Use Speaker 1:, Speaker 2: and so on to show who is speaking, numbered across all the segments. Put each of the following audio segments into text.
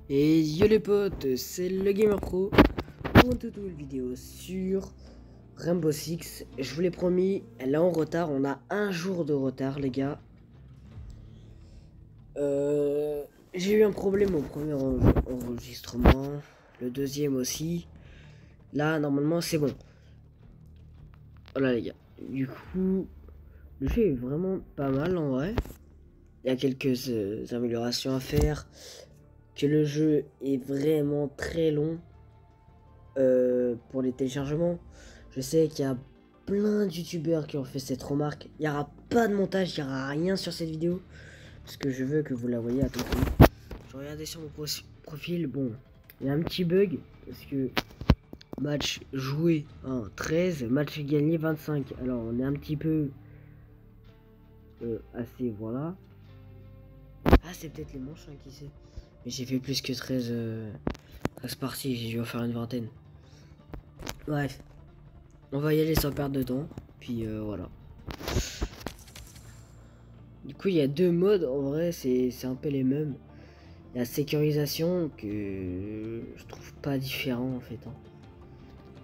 Speaker 1: Et yo les potes, c'est le Gamer Pro pour une toute nouvelle vidéo sur Rainbow Six. Je vous l'ai promis, elle est en retard, on a un jour de retard les gars. J'ai eu un problème au premier enregistrement, le deuxième aussi. Là normalement c'est bon. Voilà les gars, du coup le jeu est vraiment pas mal en vrai. Il y a quelques améliorations à faire. Que le jeu est vraiment très long pour les téléchargements. Je sais qu'il y a plein de youtubeurs qui ont fait cette remarque. Il n'y aura pas de montage, il n'y aura rien sur cette vidéo. Parce que je veux que vous la voyez à tout prix. Je regardais sur mon profil, bon, il y a un petit bug. Parce que match joué 13, match gagné 25. Alors on est un petit peu assez, voilà. Ah c'est peut-être les manches, qui sait. Mais j'ai fait plus que 13 parties, j'ai dû en faire une vingtaine. Bref, on va y aller sans perdre de temps. Puis voilà. Du coup, il y a deux modes. En vrai, c'est un peu les mêmes. La sécurisation que je trouve pas différent en fait.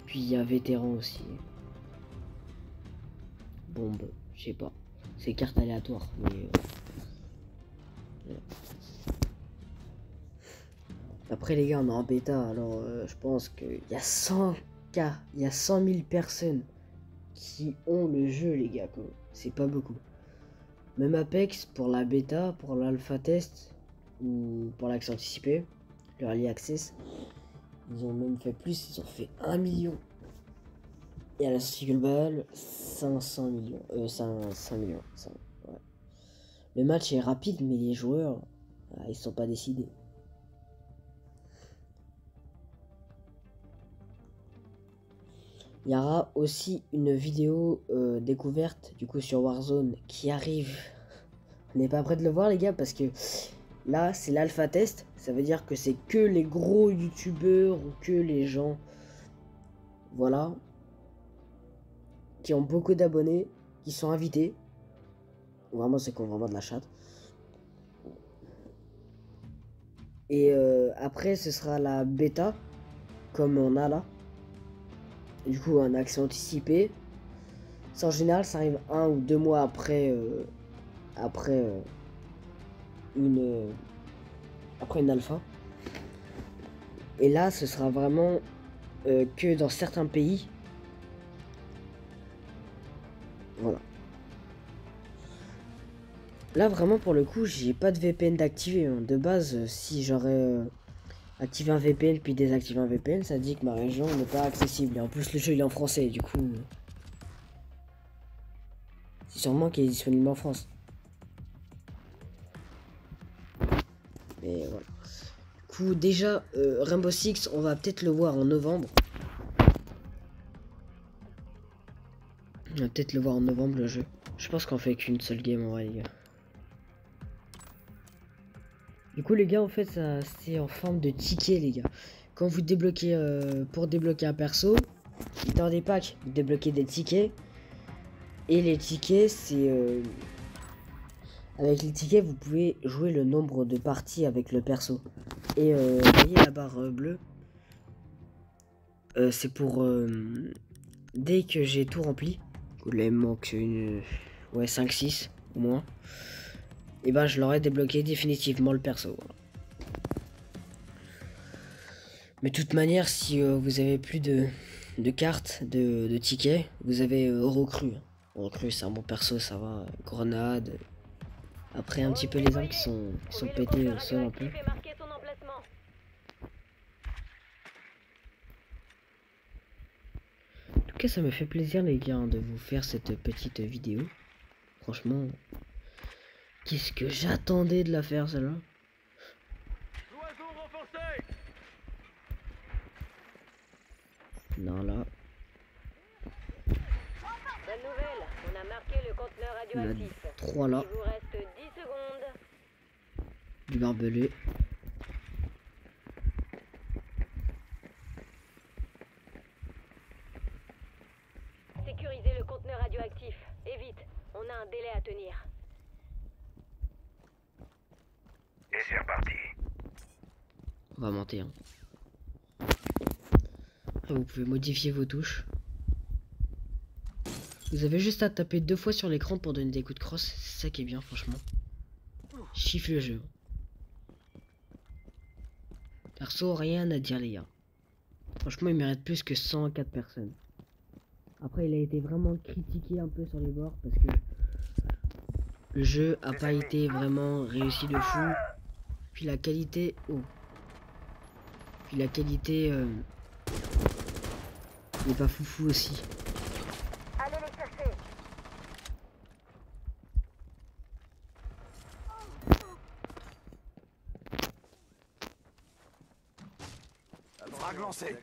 Speaker 1: Puis il y a vétéran aussi. Bombe, je sais pas. C'est carte aléatoire. Mais après les gars, on est en bêta. Alors je pense qu'il y a 100 cas. Il y a 100 000 personnes qui ont le jeu les gars. C'est pas beaucoup. Même Apex pour la bêta, pour l'alpha test ou pour l'accès anticipé, le early access, ils ont même fait plus, ils ont fait 1 million. Et à la sortie globale, 500 millions. 5 millions. Ouais. Le match est rapide, mais les joueurs, ils sont pas décidés. Il y aura aussi une vidéo découverte du coup sur Warzone qui arrive. On n'est pas prêt de le voir les gars parce que là c'est l'alpha test. Ça veut dire que c'est que les gros youtubeurs ou que les gens, voilà, qui ont beaucoup d'abonnés, qui sont invités. Vraiment c'est qu'on vraiment de la chatte. Et après ce sera la bêta comme on a là. Du coup un accès anticipé. Ça en général ça arrive 1 ou 2 mois après une alpha. Et là ce sera vraiment que dans certains pays. Voilà. Là vraiment pour le coup j'ai pas de VPN d'activer. De base si j'aurais activé un VPN puis désactivé un VPN, ça dit que ma région n'est pas accessible. Et en plus le jeu il est en français, du coup c'est sûrement qu'il est disponible en France. Mais voilà. Du coup déjà Rainbow Six on va peut-être le voir en novembre. On va peut-être le voir en novembre le jeu. Je pense qu'on fait qu'une seule game en vrai les gars. Du coup les gars en fait ça c'est en forme de ticket les gars. Quand vous débloquez pour débloquer un perso, dans des packs vous débloquez des tickets. Et les tickets c'est avec les tickets vous pouvez jouer le nombre de parties avec le perso. Et vous voyez la barre bleue, c'est pour dès que j'ai tout rempli, là il me manque une 5-6 au moins, et ben je l'aurais débloqué définitivement le perso. Mais de toute manière si vous avez plus de cartes, de tickets, vous avez recrue. Recrue c'est un bon perso, ça va. Grenade. Après un petit peu les armes qui sont pétées au sol un peu. En tout cas ça me fait plaisir les gars de vous faire cette petite vidéo. Franchement, qu'est-ce que j'attendais de la faire celle-là. Non là.
Speaker 2: Bonne nouvelle, on a marqué le conteneur radioactif.
Speaker 1: On a 3 là.
Speaker 2: Il vous reste 10 secondes.
Speaker 1: Du barbelé.
Speaker 2: Sécurisez le conteneur radioactif. Et vite, on a un délai à tenir.
Speaker 3: Et c'est reparti.
Speaker 1: On va monter. Hein. Après, vous pouvez modifier vos touches. Vous avez juste à taper 2 fois sur l'écran pour donner des coups de crosse. C'est ça qui est bien, franchement. Chiffre le jeu. Perso, rien à dire, les gars. Franchement, il mérite plus que 104 personnes. Après, il a été vraiment critiqué un peu sur les bords parce que le jeu a pas été vraiment réussi de fou. Puis la qualité... Oh. Puis la qualité... n'est pas foufou aussi.
Speaker 2: Allez les chercher.
Speaker 3: Frag lancé.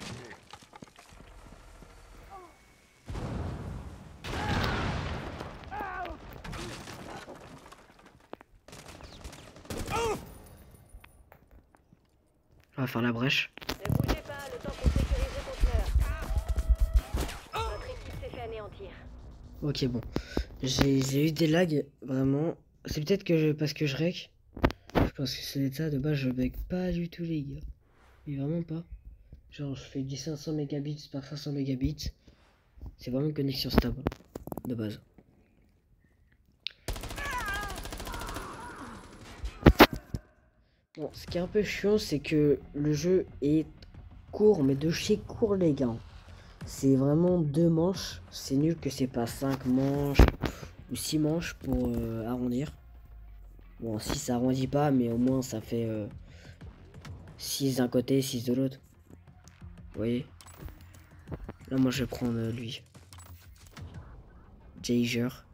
Speaker 1: On va faire la brèche.
Speaker 2: Ne bougez pas, le temps pour sécuriser le conteneur. Notre équipe s'est fait anéantir.
Speaker 1: Ok, bon. J'ai eu des lags, vraiment. C'est peut-être que parce que je rec. Je pense que c'est ça, de base, je bug pas du tout, les gars. Mais vraiment pas. Genre, je fais du 500 mégabits par 500 mégabits. C'est vraiment une connexion stable, de base. Bon, ce qui est un peu chiant, c'est que le jeu est court, mais de chez court, les gars. C'est vraiment 2 manches. C'est nul que c'est pas 5 manches ou 6 manches pour arrondir. Bon, si ça arrondit pas, mais au moins ça fait 6 d'un côté, 6 de l'autre. Vous voyez? Là, moi, je vais prendre lui. Jaeger.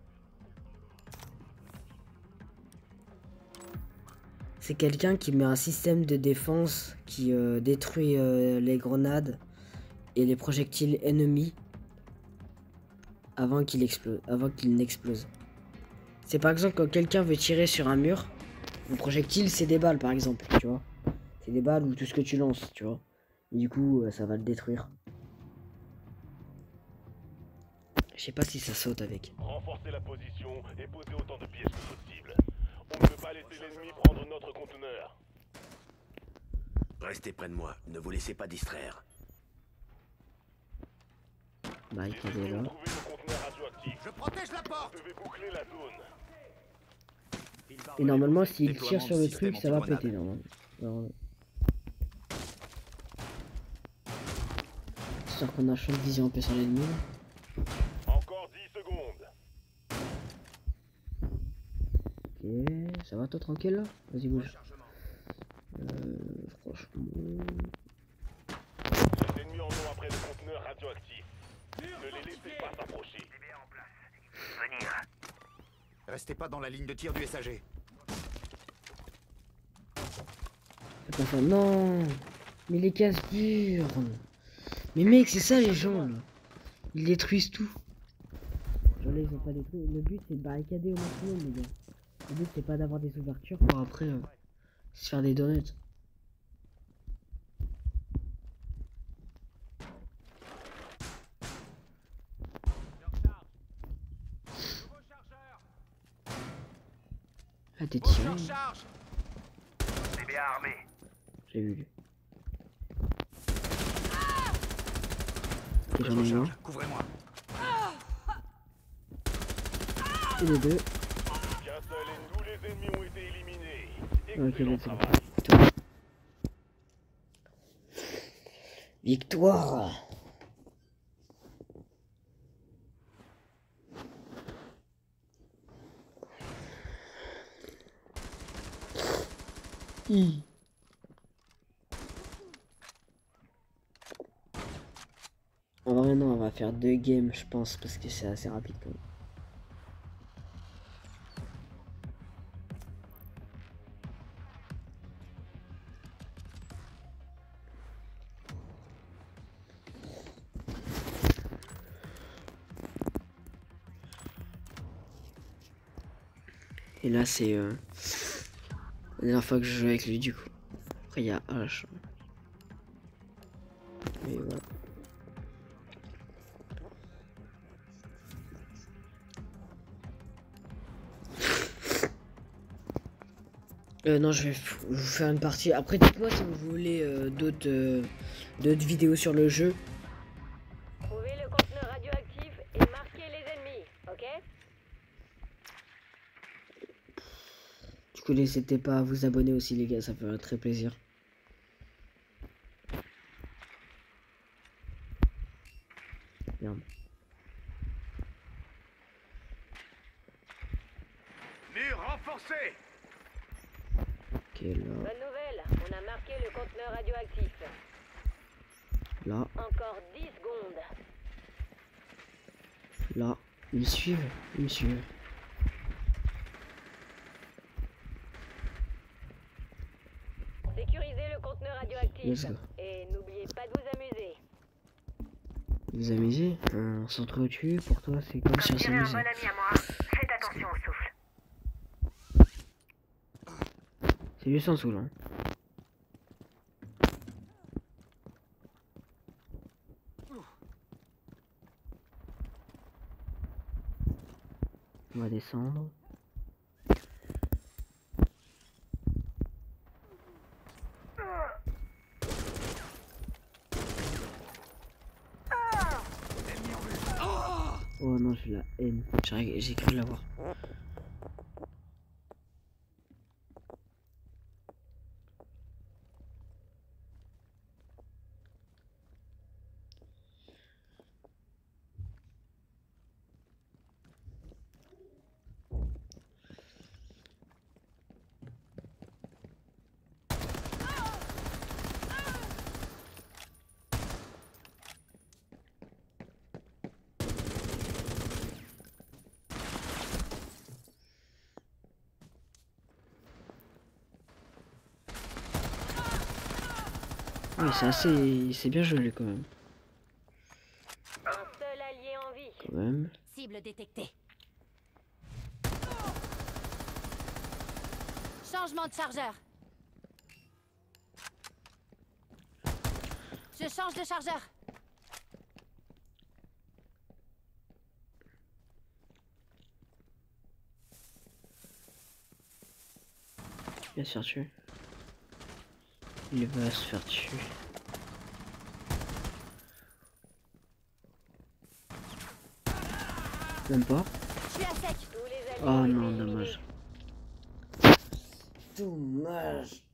Speaker 1: C'est quelqu'un qui met un système de défense qui détruit les grenades et les projectiles ennemis avant qu'il explose, avant qu'il n'explose. C'est par exemple quand quelqu'un veut tirer sur un mur, un projectile c'est des balles par exemple, tu vois. C'est des balles ou tout ce que tu lances, tu vois. Et du coup, ça va le détruire. Je sais pas si ça saute avec.
Speaker 4: Renforcer la position et poser autant de pièges que possible. On ne peut pas laisser l'ennemi prendre notre conteneur.
Speaker 3: Restez près de moi, ne vous laissez pas distraire.
Speaker 1: Bah, il
Speaker 4: Les
Speaker 1: est
Speaker 4: ennemis
Speaker 1: là.
Speaker 4: ont trouvé le conteneur radioactif.
Speaker 3: Je protège la porte.
Speaker 4: Vous devez boucler la zone.
Speaker 1: Et normalement, s'il
Speaker 3: Déploiement
Speaker 1: tire sur
Speaker 3: de
Speaker 1: le
Speaker 3: système
Speaker 1: truc, ça va
Speaker 3: anti-grenade.
Speaker 1: péter normalement. J'espère qu'on a un champ de vision un peu sur l'ennemi.
Speaker 4: Encore 10 secondes.
Speaker 1: Ok, ça va toi tranquille là? Vas-y bouge. Franchement...
Speaker 4: Les ennemis en ont après le conteneur radioactif. Ne les laissez pas s'approcher.
Speaker 3: Restez pas dans la ligne de tir du SAG.
Speaker 1: Fais pas ça, non. Mais les cases dures. Mais mec, c'est ça les gens là. Ils détruisent tout. Genre là, ils ont pas détruit. Le but c'est de barricader au maximum les gars. Le but c'est pas d'avoir des ouvertures pour après se faire des donuts. Ah t'es tiré.
Speaker 3: C'est bien armé.
Speaker 1: J'ai vu lui. Et j'en ai eu un.
Speaker 3: Couvrez-moi.
Speaker 1: Et les deux.
Speaker 4: Qu'un seul et tous les ennemis ont été éliminés.
Speaker 1: Ok,
Speaker 4: Excellent
Speaker 1: let's go.
Speaker 4: travail.
Speaker 1: Victoire. En vrai non, on va faire 2 games je pense parce que c'est assez rapide quand même. Et là c'est la dernière fois que je joue avec lui du coup. Après il y a H. Mais voilà. Non, je vais vous faire une partie. Après, dites-moi si vous voulez d'autres vidéos sur le jeu.
Speaker 2: Trouvez le conteneur radioactif et marquez les ennemis, ok?
Speaker 1: Du coup, n'hésitez pas à vous abonner aussi, les gars, ça ferait très plaisir. Merde.
Speaker 3: Mur renforcé.
Speaker 1: Ok, là,
Speaker 2: Bonne nouvelle, on a marqué le conteneur radioactif.
Speaker 1: là,
Speaker 2: Encore 10 secondes.
Speaker 1: là. Ils me suivent, ils me suivent.
Speaker 2: Sécurisez le conteneur radioactif.
Speaker 1: Let's go.
Speaker 2: Et n'oubliez pas de vous amuser.
Speaker 1: Vous amusez? On s'entretue, pour toi, c'est comme si on
Speaker 5: Comme dirait un
Speaker 1: s'amusait.
Speaker 5: bon ami à moi, faites attention au souffle.
Speaker 1: C'est juste en dessous, là. On va descendre. Oh non, j'ai la haine. J'ai cru l'avoir. Oui, c'est bien joli quand même.
Speaker 2: Un seul allié en vie.
Speaker 1: Quand même.
Speaker 5: Cible détectée. Changement de chargeur. Je change de chargeur.
Speaker 1: Il va se faire tuer. Il va se faire tuer. Même pas.
Speaker 5: Je suis à sec.
Speaker 2: Tous les alliés
Speaker 1: Oh
Speaker 2: ont été
Speaker 1: non,
Speaker 2: éliminés.
Speaker 1: dommage. Dommage.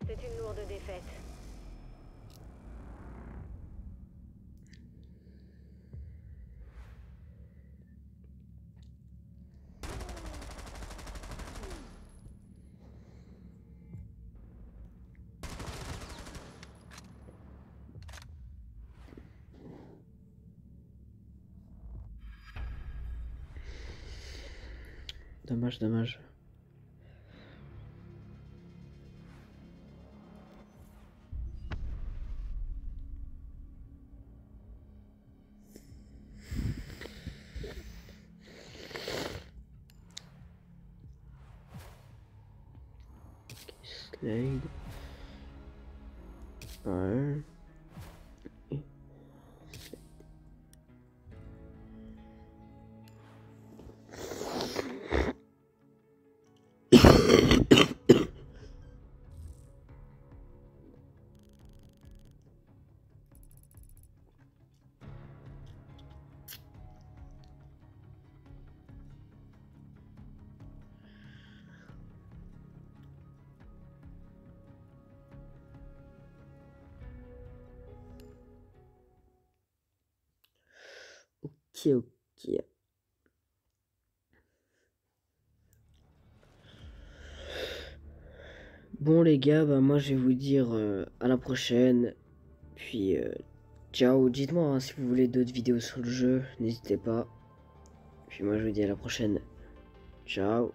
Speaker 2: C'est une lourde défaite.
Speaker 1: Dommage, dommage. Slade. Ouais. Ok, ok. Bon les gars, bah moi je vais vous dire à la prochaine. Puis ciao, dites-moi hein, si vous voulez d'autres vidéos sur le jeu, n'hésitez pas. Puis moi je vous dis à la prochaine. Ciao.